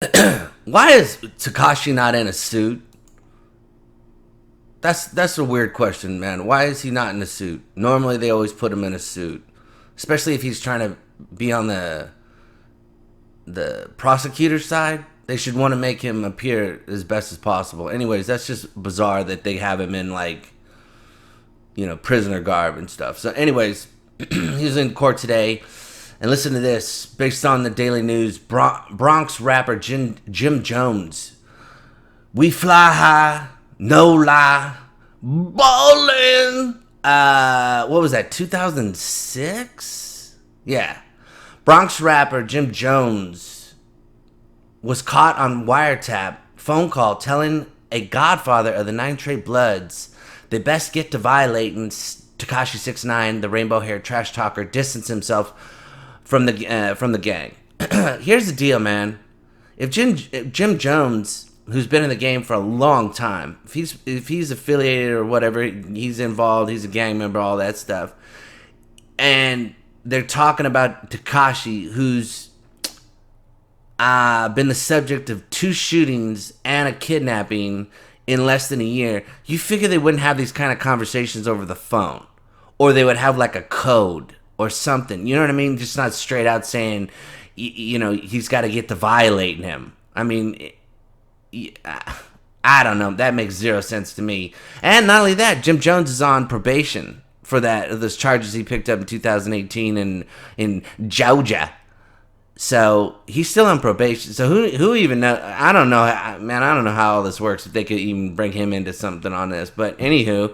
Why is Tekashi not in a suit? That's a weird question, man. Why is he not in a suit? Normally they always put him in a suit, especially if he's trying to be on the prosecutor's side. They should want to make him appear as best as possible. Anyways, that's just bizarre that they have him in like prisoner garb and stuff. So, anyways, he was in court today. And listen to this. Based on the Daily News, Bronx rapper Jim Jones. We fly high, no lie, ballin'. What was that, 2006? Yeah. Bronx rapper Jim Jones was caught on wiretap phone call telling a godfather of the Nine Trey Bloods they best get to violating. Tekashi 6ix9ine, the rainbow-haired trash talker, distanced himself from the gang. Here's the deal, man. If Jim Jones, who's been in the game for a long time, if he's affiliated or whatever, he's involved, he's a gang member, all that stuff, and they're talking about Tekashi, who's been the subject of 2 shootings and a kidnapping in less than a year, you figure they wouldn't have these kind of conversations over the phone, or they would have like a code or something. You know what I mean? Just not straight out saying, he's got to get to violating him. I mean, I don't know. That makes zero sense to me. And not only that, Jim Jones is on probation for those charges he picked up in 2018 in Georgia. So he's still on probation. So who even know? I don't know, man. I don't know how all this works. If they could even bring him into something on this, but anywho,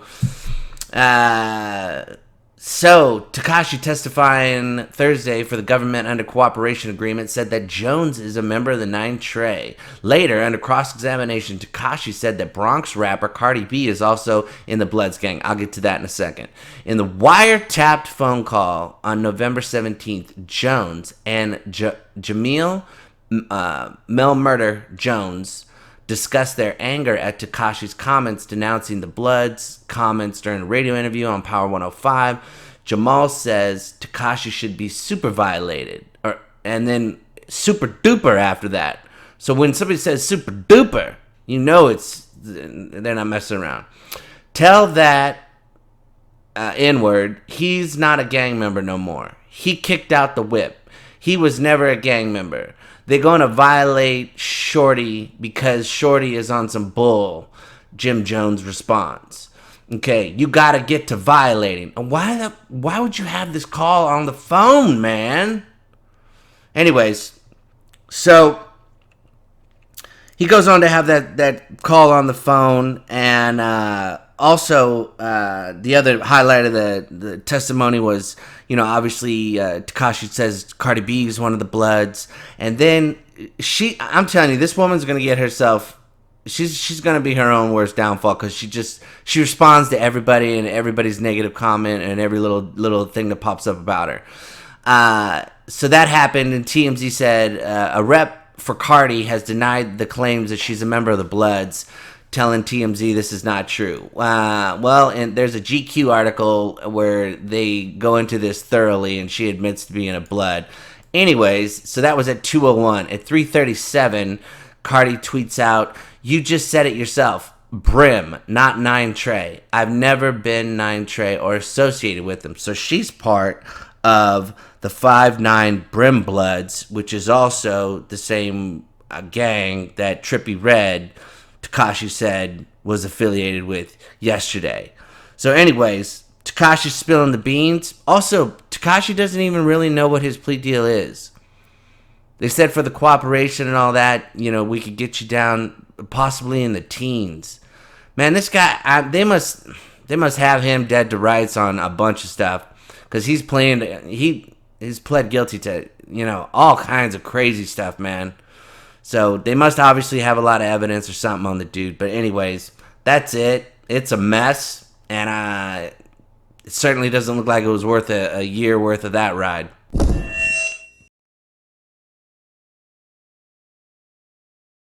so Tekashi, testifying Thursday for the government under cooperation agreement, said that Jones is a member of the Nine Trey. Later, under cross-examination, Tekashi said that Bronx rapper Cardi B is also in the Bloods gang. I'll get to that in a second. In the wiretapped phone call on November 17th, Jones and Jamil Mel Murder Jones discussed their anger at Tekashi's comments denouncing the Bloods. Comments during a radio interview on Power 105. Jamal says Tekashi should be super violated, and then super duper after that. So when somebody says super duper, they're not messing around. Tell that N-word, he's not a gang member no more. He kicked out the whip. He was never a gang member. They're going to violate Shorty because Shorty is on some bull, Jim Jones responds. Okay, you got to get to violating. Why would you have this call on the phone, man? Anyways, so he goes on to have that call on the phone, and also the other highlight of the testimony was, obviously Tekashi says Cardi B is one of the Bloods, and then I'm telling you, this woman's gonna get herself. She's gonna be her own worst downfall, because she responds to everybody and everybody's negative comment and every little thing that pops up about her. So that happened, and TMZ said a rep for Cardi has denied the claims that she's a member of the Bloods, telling TMZ this is not true. And there's a GQ article where they go into this thoroughly, and she admits to being a Blood. Anyways, so that was at 2:01. At 3:37, Cardi tweets out, "You just said it yourself. Brim, not Nine Trey. I've never been Nine Trey or associated with them." So she's part of the 5'9" Brim Bloods, which is also the same gang that Trippie Redd, Tekashi said, was affiliated with yesterday. So anyways, Tekashi's spilling the beans. Also, Tekashi doesn't even really know what his plea deal is. They said for the cooperation and all that, we could get you down possibly in the teens. Man, this guy, they must have him dead to rights on a bunch of stuff, because he's pled guilty to, all kinds of crazy stuff, man. So they must obviously have a lot of evidence or something on the dude. But anyways, that's it. It's a mess, and it certainly doesn't look like it was worth a year worth of that ride.